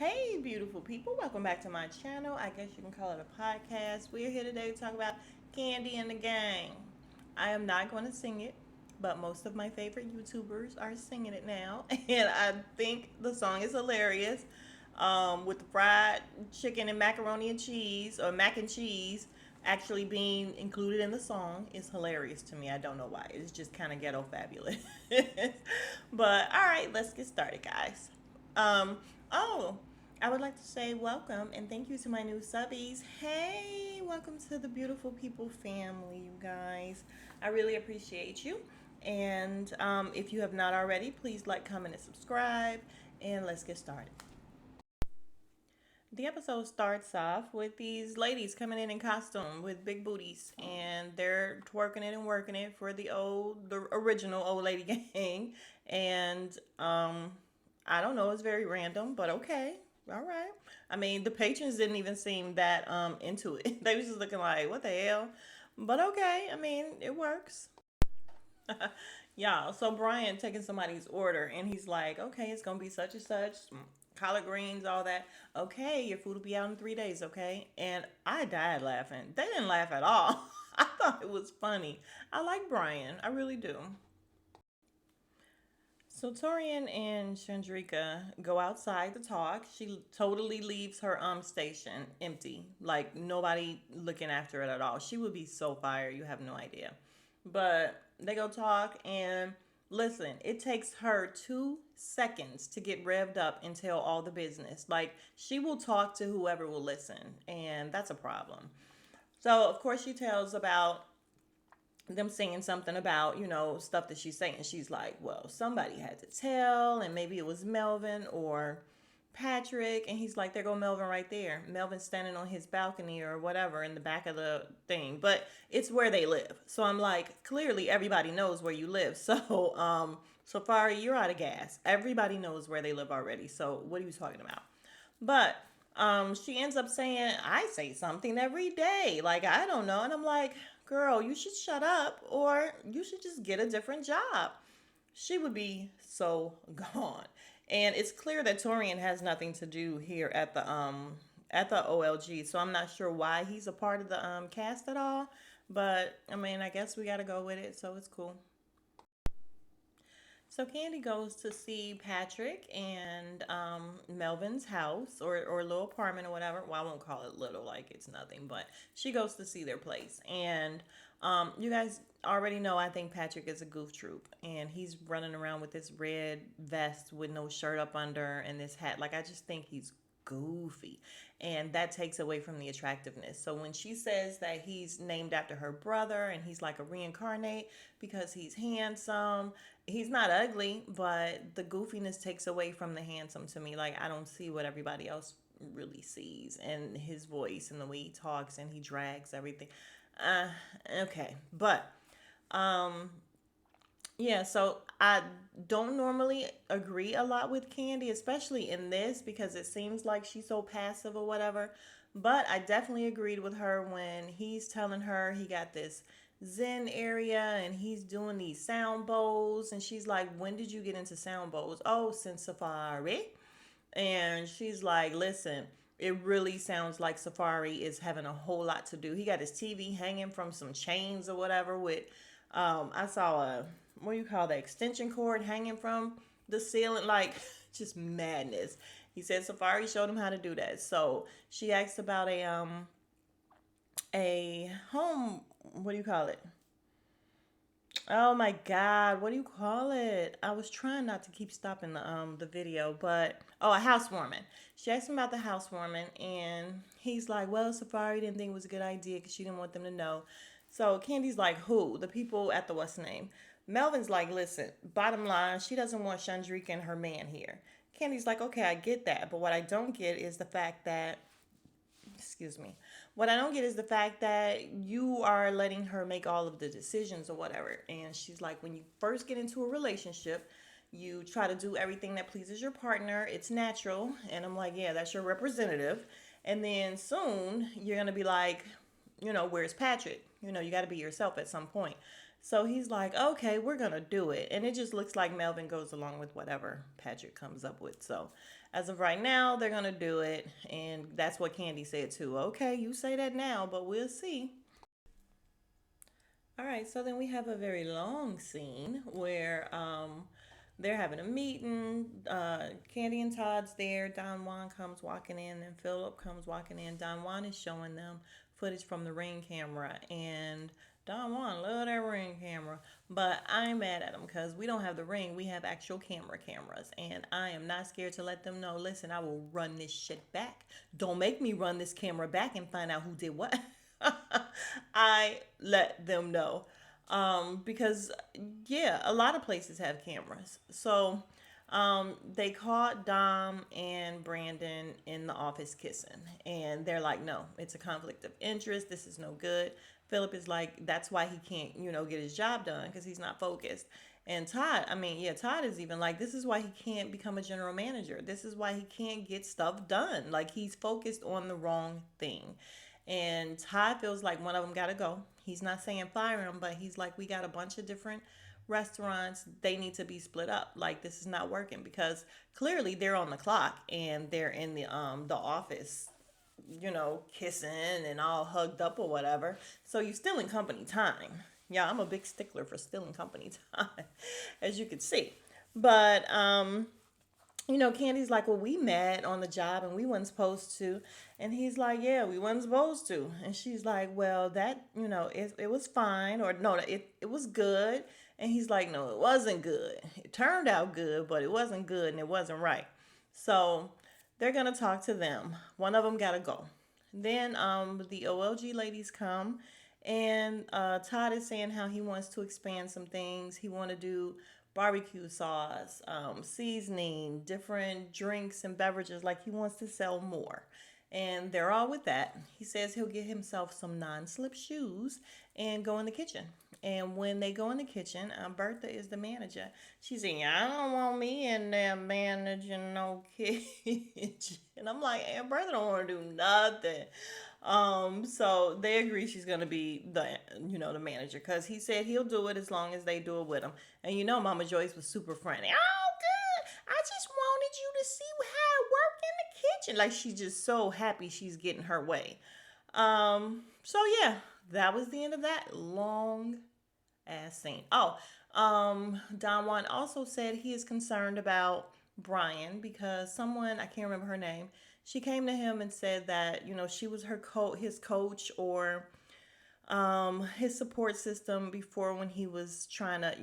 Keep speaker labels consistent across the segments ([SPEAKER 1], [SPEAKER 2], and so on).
[SPEAKER 1] Hey, beautiful people. Welcome back to my channel. I guess you can call it a podcast. We're here today to talk about Kandi and the Gang. I am not going to sing it, but most of my favorite YouTubers are singing it now. And I think the song is hilarious. With the fried chicken and macaroni and cheese, or mac and cheese, actually being included in the song is hilarious to me. I don't know why. It's just kind of ghetto fabulous. But all right, let's get started, guys. Um, oh, I would like to say welcome and thank you to my new subbies. Hey, welcome to the beautiful people family, you guys. I really appreciate you. And if you have not already, please like, comment, and subscribe. And let's get started. The episode starts off with these ladies coming in costume with big booties, and they're twerking it and working it for the original old lady gang. And I don't know, it's very random, but okay, all right. I mean, the patrons didn't even seem that into it. They was just looking like, what the hell? But okay, I mean, it works. Y'all, so Brian taking somebody's order and he's like, okay, it's gonna be such and such, collard greens, all that. Okay, your food will be out in 3 days, okay? And I died laughing. They didn't laugh at all. I thought it was funny. I like Brian, I really do. So Torian and Shandreeka go outside to talk. She totally leaves her station empty, like nobody looking after it at all. She would be so fired, you have no idea. But they go talk and listen, it takes her 2 seconds to get revved up and tell all the business. Like she will talk to whoever will listen, and that's a problem. So of course she tells about them saying something about, stuff that she's saying. She's like, well, somebody had to tell, and maybe it was Melvin or Patrick. And he's like, there go Melvin right there. Melvin's standing on his balcony or whatever in the back of the thing. But it's where they live. So I'm like, clearly everybody knows where you live. Safari, you're out of gas. Everybody knows where they live already. So what are you talking about? But she ends up saying, I say something every day. Like, I don't know. And I'm like, girl, you should shut up or you should just get a different job. She would be so gone. And it's clear that Torian has nothing to do here at the OLG. So I'm not sure why he's a part of the cast at all. But I mean, I guess we gotta go with it, so it's cool. So Kandi goes to see Patrick and Melvin's house or little apartment or whatever. Well, I won't call it little, like it's nothing, but she goes to see their place. And you guys already know I think Patrick is a goof troop, and he's running around with this red vest with no shirt up under and this hat. Like I just think he's goofy, and that takes away from the attractiveness. So when she says that he's named after her brother and he's like a reincarnate because he's handsome, he's not ugly, but the goofiness takes away from the handsome to me. Like I don't see what everybody else really sees, and his voice and the way he talks and he drags everything. uh okay, but um yeah, so I don't normally agree a lot with Kandi, especially in this because it seems like she's so passive or whatever. But I definitely agreed with her when he's telling her he got this Zen area and he's doing these sound bowls. And she's like, when did you get into sound bowls? Oh, since Safari. And she's like, listen, it really sounds like Safari is having a whole lot to do. He got his TV hanging from some chains or whatever with, I saw a, what do you call that, extension cord hanging from the ceiling, like just madness. He said Safari showed him how to do that. So she asked about a home, what do you call it? Oh my God, what do you call it? I was trying not to keep stopping the video, but oh, a housewarming. She asked him about the housewarming, and he's like, "Well, Safari didn't think it was a good idea because she didn't want them to know." So Candy's like, "Who? The people at the what's the name?" Melvin's like, "Listen, bottom line, she doesn't want Shandreeka and her man here." Candy's like, "Okay, I get that, but what I don't get is the fact that excuse me. What I don't get is the fact that you are letting her make all of the decisions or whatever. And she's like, when you first get into a relationship, you try to do everything that pleases your partner. It's natural. And I'm like, yeah, that's your representative. And then soon you're going to be like, where's Patrick? You got to be yourself at some point. So he's like, okay, we're going to do it. And it just looks like Melvin goes along with whatever Patrick comes up with. So as of right now, they're gonna do it, and that's what Kandi said too. Okay, you say that now, but we'll see. All right, so then we have a very long scene where they're having a meeting. Candy and Todd's there. Don Juan comes walking in, and Philip comes walking in. Don Juan is showing them footage from the ring camera, and Don Juan love that ring camera. But I'm mad at him because we don't have the ring. We have actual cameras, and I am not scared to let them know. Listen, I will run this shit back. Don't make me run this camera back and find out who did what. I let them know. Because, yeah, a lot of places have cameras. So they caught Dom and Brandon in the office kissing. And they're like, no, it's a conflict of interest. This is no good. Philip is like, that's why he can't, get his job done because he's not focused. And Todd, I mean, yeah, Todd is even like, this is why he can't become a general manager. This is why he can't get stuff done. Like, he's focused on the wrong thing. And Todd feels like one of them got to go. He's not saying fire him, but he's like, we got a bunch of different restaurants. They need to be split up. Like, this is not working because clearly they're on the clock and they're in the office, kissing and all hugged up or whatever. So you're still in company time. Yeah, I'm a big stickler for still in company time, as you can see. But Candy's like, well, we met on the job and we wasn't supposed to. And he's like, yeah, we wasn't supposed to. And she's like, well, that, it was fine. Or no, it was good. And he's like, no, it wasn't good. It turned out good, but it wasn't good and it wasn't right. So they're going to talk to them. One of them got to go. Then the OLG ladies come, and Todd is saying how he wants to expand some things. He want to do barbecue sauce, seasoning, different drinks and beverages. Like, he wants to sell more. And they're all with that. He says he'll get himself some non-slip shoes and go in the kitchen. And when they go in the kitchen, Bertha is the manager. She said, yeah, I don't want me in there managing no kitchen. And I'm like, hey, Bertha don't want to do nothing. So they agree she's gonna be the manager because he said he'll do it as long as they do it with him. And Mama Joyce was super friendly. Oh, good. I just wanted you to see how it worked in the kitchen. Like, she's just so happy she's getting her way. So yeah, that was the end of that long ass scene. Oh, Don Juan also said he is concerned about Brian because someone, I can't remember her name, she came to him and said that she was his coach or his support system before when he was trying to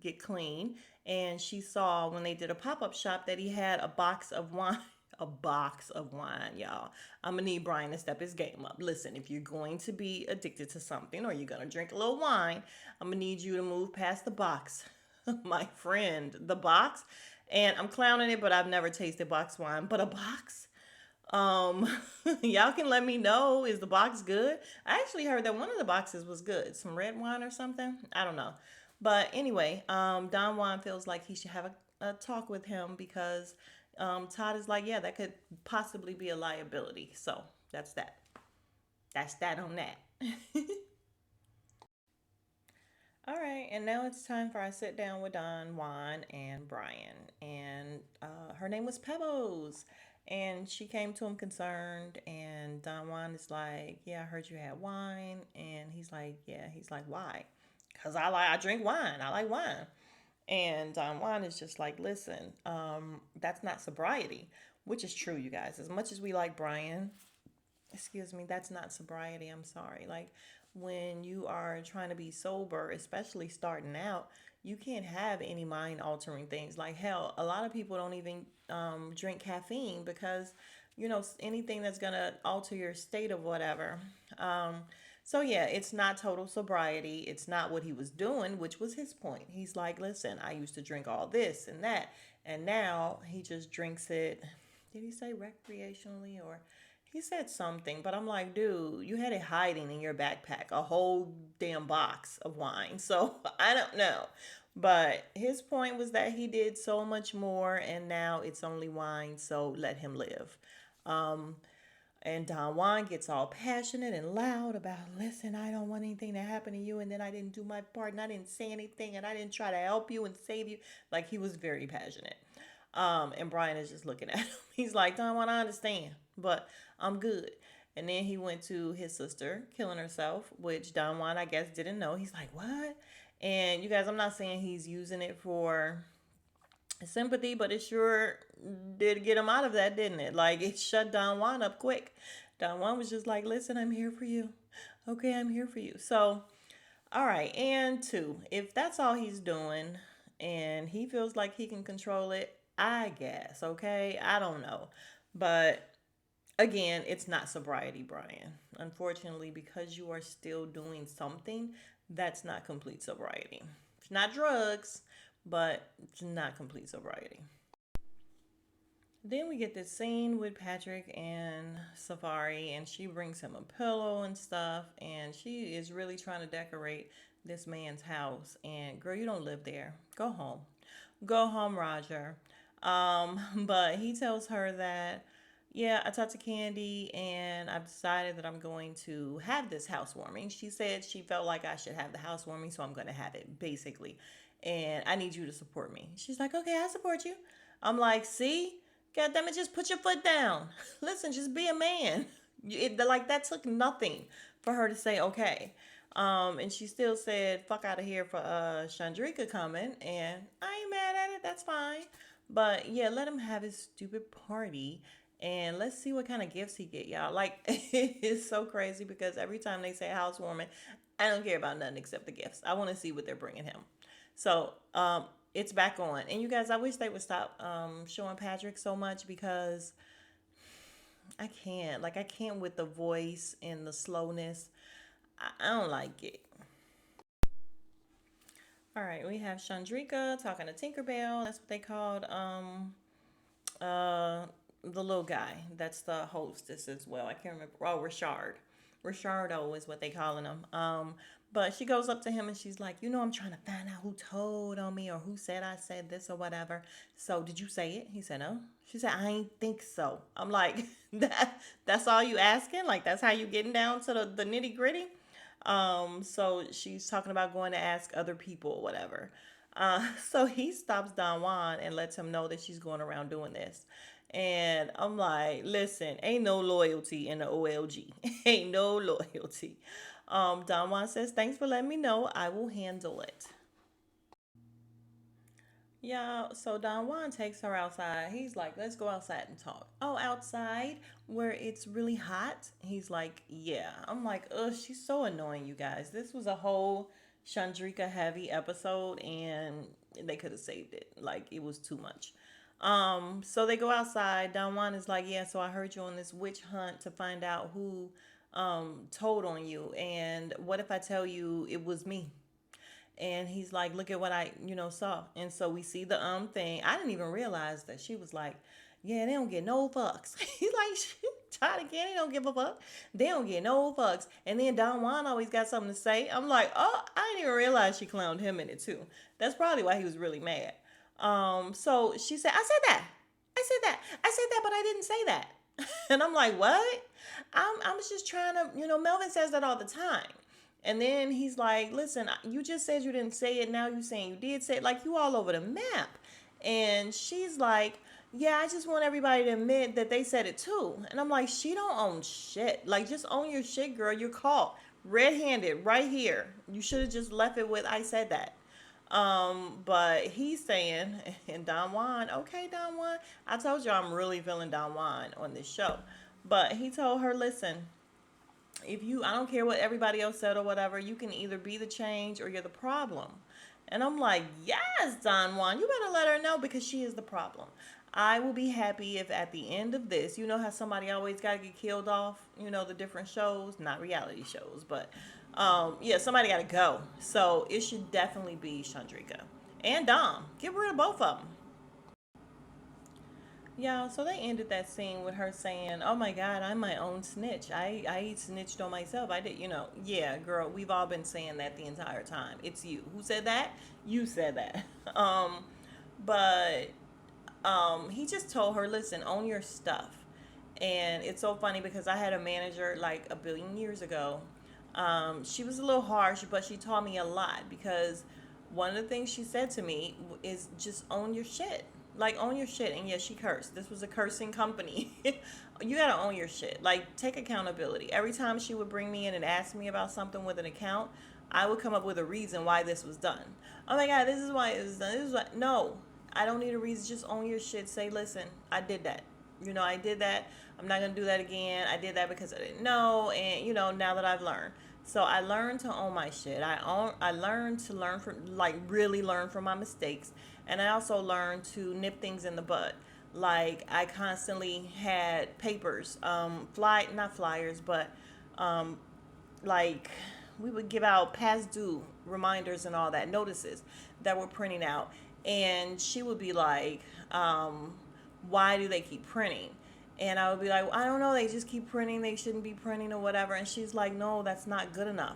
[SPEAKER 1] get clean. And she saw when they did a pop-up shop that he had a box of wine. A box of wine, y'all. I'm gonna need Brian to step his game up. Listen, if you're going to be addicted to something or you're gonna drink a little wine, I'm gonna need you to move past the box, my friend. The box, and I'm clowning it, but I've never tasted box wine. But a box, um, y'all can let me know. Is the box good? I actually heard that one of the boxes was good. Some red wine or something. I don't know. But anyway, Don Juan feels like he should have a talk with him because Todd is like, yeah, that could possibly be a liability. So that's that. That's that on that. All right, and now it's time for our sit down with Don, Juan, and Brian. And her name was Pebbles. And she came to him concerned, and Don Juan is like, yeah, I heard you had wine. And he's like, yeah. He's like, why? Because I drink wine. I like wine. And Don Juan is just like, listen, that's not sobriety, which is true, you guys. As much as we like Brian, excuse me, that's not sobriety. I'm sorry. Like, when you are trying to be sober, especially starting out, you can't have any mind altering things. Like, hell, a lot of people don't even drink caffeine because, anything that's going to alter your state of whatever. Um, so, yeah, it's not total sobriety. It's not what he was doing, which was his point. He's like, listen, I used to drink all this and that, and now he just drinks it. Did he say recreationally or he said something, but I'm like, dude, you had it hiding in your backpack, a whole damn box of wine. So I don't know. But his point was that he did so much more and now it's only wine, so let him live. Um, and Don Juan gets all passionate and loud about, listen, I don't want anything to happen to you. And then I didn't do my part and I didn't say anything and I didn't try to help you and save you. Like, he was very passionate. And Brian is just looking at him. He's like, Don Juan, I understand, but I'm good. And then he went to his sister killing herself, which Don Juan, I guess, didn't know. He's like, what? And you guys, I'm not saying he's using it for sympathy, but it sure did get him out of that, didn't it? Like, it shut Don Juan up quick. Don Juan was just like, listen, I'm here for you. Okay, I'm here for you. So, all right. And two, if that's all he's doing and he feels like he can control it, I guess. Okay. I don't know. But again, it's not sobriety, Brian. Unfortunately, because you are still doing something, that's not complete sobriety. It's not drugs, but it's not complete sobriety. Then we get this scene with Patrick and Safari, and she brings him a pillow and stuff, and she is really trying to decorate this man's house. And girl, you don't live there. Go home. Go home, Roger. But he tells her that, yeah, I talked to Kandi and I've decided that I'm going to have this housewarming. She said she felt like I should have the housewarming, so I'm going to have it, basically. And I need you to support me. She's like, okay, I support you. I'm like, see? God damn it, just put your foot down. Listen, just be a man. Like, that took nothing for her to say, okay. And she still said, fuck out of here for Shandreeka coming. And I ain't mad at it. That's fine. But yeah, let him have his stupid party. And let's see what kind of gifts he get, y'all. Like, it's so crazy because every time they say housewarming, I don't care about nothing except the gifts. I want to see what they're bringing him. So, it's back on. And you guys, I wish they would stop showing Patrick so much because I can't. Like, I can't with the voice and the slowness. I don't like it. All right, we have Shandreeka talking to Tinkerbell. That's what they called uh the little guy. That's the hostess as well. I can't remember. Oh, Richard. Richardo is what they calling him. But she goes up to him and she's like, I'm trying to find out who told on me or who said I said this or whatever. So did you say it? He said no. She said I ain't think so. I'm like that's all you asking? Like that's how you getting down to the nitty gritty? So she's talking about going to ask other people or whatever. So he stops Don Juan and lets him know that she's going around doing this. And I'm like, listen, ain't no loyalty in the OLG. Ain't no loyalty. Don Juan says, thanks for letting me know. I will handle it. Yeah, so Don Juan takes her outside. He's like, let's go outside and talk. Oh, outside where it's really hot? He's like, yeah. I'm like, ugh, she's so annoying, you guys. This was a whole Chandrika heavy episode and they could have saved it. Like, it was too much. So they go outside. Don Juan is like, yeah, so I heard you on this witch hunt to find out who told on you. And what if I tell you it was me? And he's like, look at what I saw. And so we see the thing. I didn't even realize that she was like, yeah, they don't get no fucks. He's like, Todd again, they don't give a fuck. They don't get no fucks. And then Don Juan always got something to say. I'm like, oh, I didn't even realize she clowned him in it too. That's probably why he was really mad. So she said, I said that. I said that. I said that, but I didn't say that. And I'm like, what? I'm just trying to, Melvin says that all the time. And then he's like, listen, you just said you didn't say it. Now you saying you did say it. Like, you all over the map. And she's like, yeah, I just want everybody to admit that they said it too. And I'm like, she don't own shit. Like, just own your shit, girl. You're caught red-handed right here. You should have just left it with, I said that. But he's saying, and Don Juan, okay, Don Juan, I told you I'm really feeling Don Juan on this show. But he told her, listen, I don't care what everybody else said or whatever, you can either be the change or you're the problem. And I'm like, yes, Don Juan, you better let her know because she is the problem. I will be happy if at the end of this, you know how somebody always got to get killed off, the different shows, not reality shows, but yeah, somebody got to go. So it should definitely be Chandrika and Dom. Get rid of both of them. Yeah, so they ended that scene with her saying, "Oh my God, I'm my own snitch. I snitched on myself. I did, yeah, girl. We've all been saying that the entire time. It's you who said that. You said that. But he just told her, listen, own your stuff. And it's so funny because I had a manager like a billion years ago. She was a little harsh, but she taught me a lot because one of the things she said to me is just own your shit. Like, own your shit. And yes, she cursed. This was a cursing company. You gotta own your shit. Like, take accountability. Every time she would bring me in and ask me about something with an account, I would come up with a reason why this was done. Oh my God, this is why it was done. This is why. No, I don't need a reason. Just own your shit. Say, listen, I did that. I did that. I'm not gonna do that again. I did that because I didn't know, and now that I've learned. So I learned to own my shit. I learned to learn from, like, really learn from my mistakes, and I also learned to nip things in the bud. Like, I constantly had papers, not flyers, but um, like, we would give out past due reminders and all that, notices that we're printing out, and she would be like, why do they keep printing? And I would be like, I don't know, they just keep printing, they shouldn't be printing or whatever. And she's like, no, that's not good enough.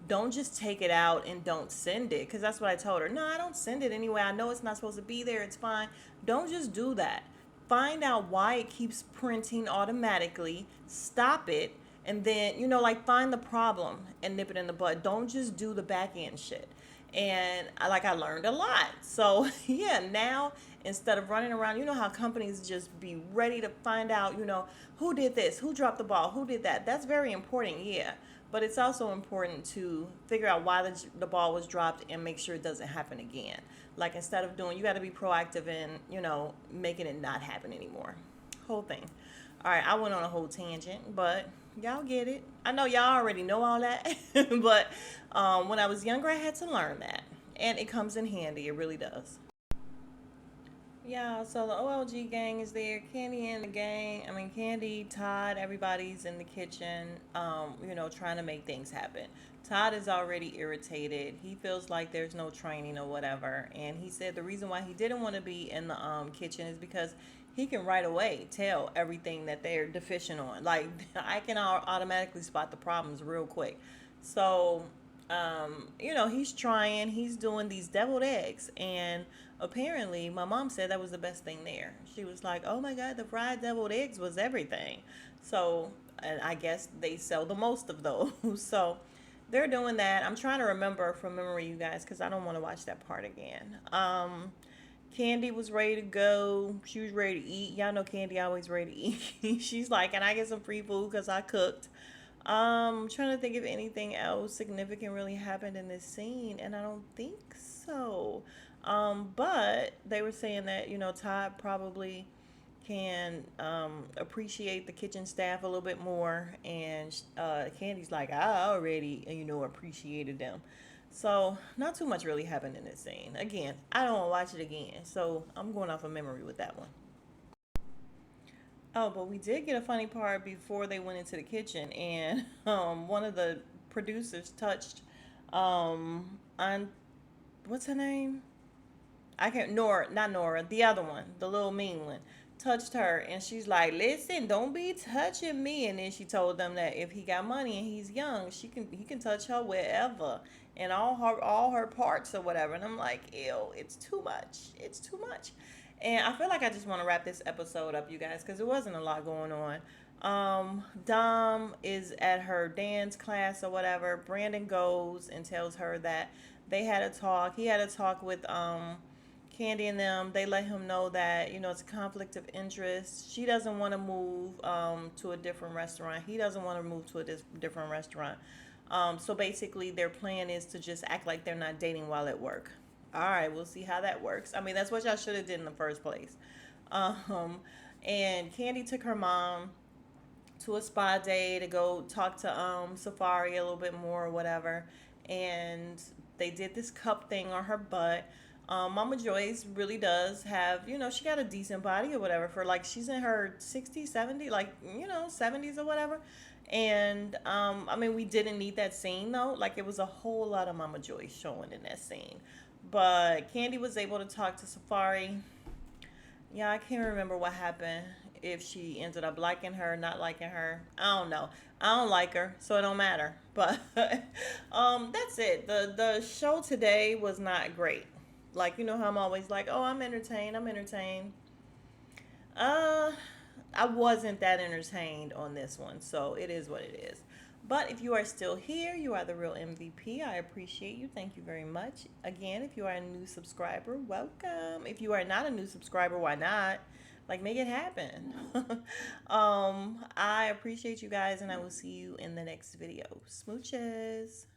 [SPEAKER 1] Don't just take it out and don't send it, because that's what I told her. No, I don't send it anyway. I know it's not supposed to be there, it's fine. Don't just do that. Find out why it keeps printing automatically, stop it, and then, like, find the problem and nip it in the bud. Don't just do the back end shit. And I learned a lot. So yeah, now, instead of running around, how companies just be ready to find out, who did this, who dropped the ball, who did that. That's very important, yeah. But it's also important to figure out why the ball was dropped and make sure it doesn't happen again. Like, instead of you got to be proactive in, making it not happen anymore. Whole thing. All right, I went on a whole tangent, but y'all get it. I know y'all already know all that, but when I was younger, I had to learn that, and it comes in handy. It really does. Yeah, so the OLG gang is there. Kandi and the gang. I mean, Kandi, Todd, everybody's in the kitchen, trying to make things happen. Todd is already irritated. He feels like there's no training or whatever. And he said the reason why he didn't want to be in the kitchen is because he can right away tell everything that they're deficient on. Like, I can automatically spot the problems real quick. So, he's trying, he's doing these deviled eggs. And apparently, my mom said that was the best thing there. She was like, oh my God, the fried deviled eggs was everything. So, and I guess they sell the most of those. So, they're doing that. I'm trying to remember from memory, you guys, because I don't want to watch that part again. Kandi was ready to go. She was ready to eat. Y'all know Kandi always ready to eat. She's like, can I get some free food because I cooked? Trying to think if anything else significant really happened in this scene, and I don't think so. But they were saying that, Todd probably can appreciate the kitchen staff a little bit more, and Candy's like, I already, appreciated them. So, not too much really happened in this scene. Again, I don't want to watch it again, so I'm going off of memory with that one. Oh, but we did get a funny part before they went into the kitchen, and one of the producers touched on, what's her name? I can't, Nora, not Nora, the other one, the little mean one, touched her, and she's like, listen, don't be touching me. And then she told them that if he got money and he's young, he can touch her wherever, and all her parts or whatever. And I'm like, ew, it's too much. It's too much. And I feel like I just want to wrap this episode up, you guys, because there wasn't a lot going on. Dom is at her dance class or whatever. Brandon goes and tells her that they had a talk. He had a talk with Kandi and them. They let him know that, it's a conflict of interest. She doesn't want to move to a different restaurant. He doesn't want to move to a different restaurant. So basically, their plan is to just act like they're not dating while at work. All right, we'll see how that works. I mean, that's what y'all should have did in the first place. Um, and Kandi took her mom to a spa day to go talk to Safari a little bit more or whatever. And they did this cup thing on her butt. Mama Joyce really does have, she got a decent body or whatever for, like, she's in her 60s, 70s, like, 70s or whatever. And, I mean, we didn't need that scene though. Like, it was a whole lot of Mama Joyce showing in that scene. But Kandi was able to talk to Safari. Yeah, I can't remember what happened. If she ended up liking her, not liking her, I don't know. I don't like her, so it don't matter. But that's it. The show today was not great. Like, how I'm always like, oh, I'm entertained. I'm entertained. Uh, I wasn't that entertained on this one, so it is what it is. But if you are still here, you are the real MVP. I appreciate you. Thank you very much. Again, if you are a new subscriber, welcome. If you are not a new subscriber, why not? Like, make it happen. I appreciate you guys, and I will see you in the next video. Smooches.